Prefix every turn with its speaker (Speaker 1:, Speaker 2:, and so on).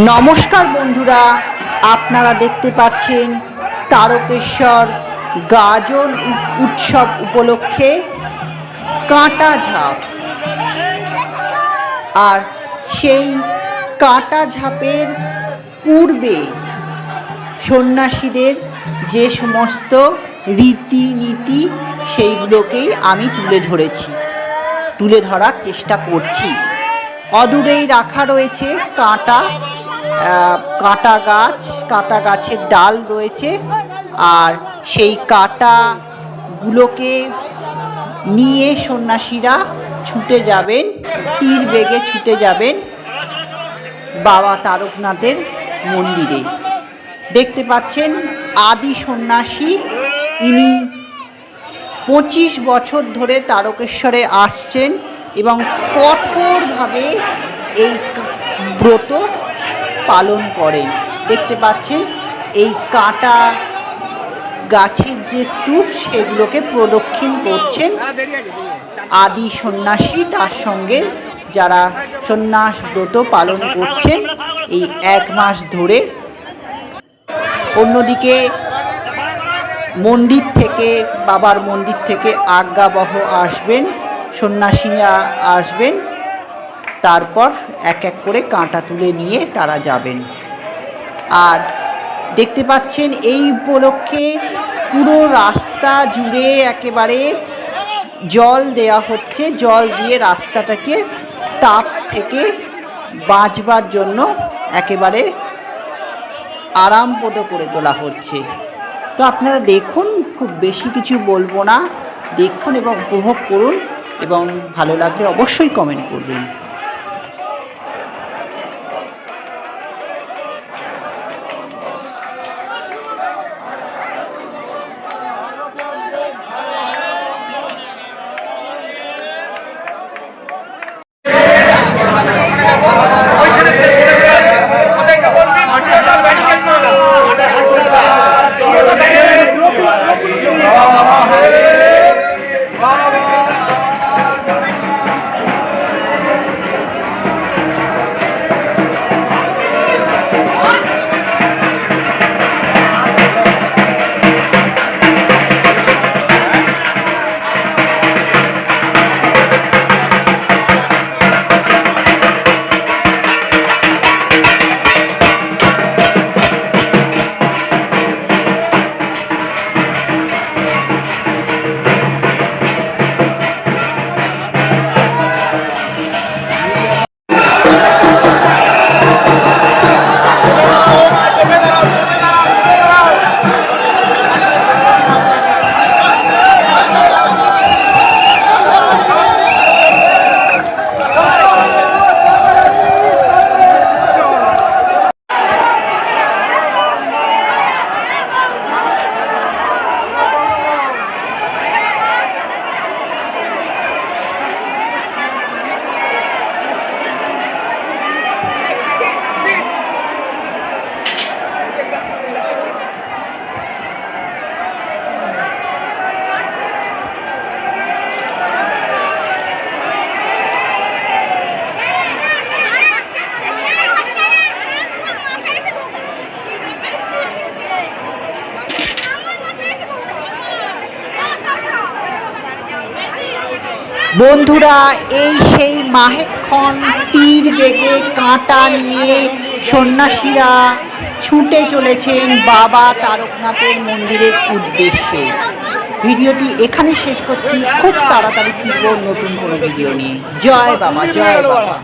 Speaker 1: নমস্কার বন্ধুরা, আপনারা দেখতে পাচ্ছেন তারকেশ্বর গাজন উৎসব উপলক্ষে কাঁটা ঝাঁপ। আর সেই কাঁটা ঝাঁপের পূর্বে সন্ন্যাসীদের যে সমস্ত রীতিনীতি সেইগুলোকেই আমি তুলে ধরার চেষ্টা করছি। অদূরেই রাখা রয়েছে কাঁটা গাছের ডাল রয়েছে, আর সেই কাঁটাগুলোকে নিয়ে সন্ন্যাসীরা ছুটে যাবেন, তীর বেগে ছুটে যাবেন বাবা তারকনাথের মন্দিরে। দেখতে পাচ্ছেন আদি সন্ন্যাসী, ইনি 25 বছর ধরে তারকেশ্বরে আসছেন এবং কঠোরভাবে এই ব্রত পালন করেন। দেখতে পাচ্ছেন এই কাঁটা গাছের যে স্তূপ সেগুলোকে প্রদক্ষিণ করছেন আদি সন্ন্যাসী, তার সঙ্গে যারা সন্ন্যাস ব্রত পালন করছেন এই 1 মাস ধরে। অন্যদিকে বাবার মন্দির থেকে আজ্ঞাবহ আসবেন, সন্ন্যাসীরা আসবেন, তারপর এক এক করে কাঁটা তুলে নিয়ে তারা যাবেন। আর দেখতে পাচ্ছেন এই উপলক্ষে পুরো রাস্তা জুড়ে একেবারে জল দেওয়া হচ্ছে, জল দিয়ে রাস্তাটাকে তাপ থেকে বাঁচবার জন্য একেবারে আরামপ্রদ করে তোলা হচ্ছে। তো আপনারা দেখুন, খুব বেশি কিছু বলবো না, দেখুন এবং উপভোগ করুন, এবং ভালো লাগলে অবশ্যই কমেন্ট করবেন। বন্ধুরা, এই সেই মাহেক্ষণ তীর বেগে কাঁটা নিয়ে সন্ন্যাসীরা ছুটে চলেছেন বাবা তারকনাথের মন্দিরের উদ্দেশ্যে। ভিডিওটি এখানে শেষ করছি, খুব তাড়াতাড়ি ফিরব নতুন কোনো ভিডিও নিয়ে। জয় বাবা, জয় বাবা।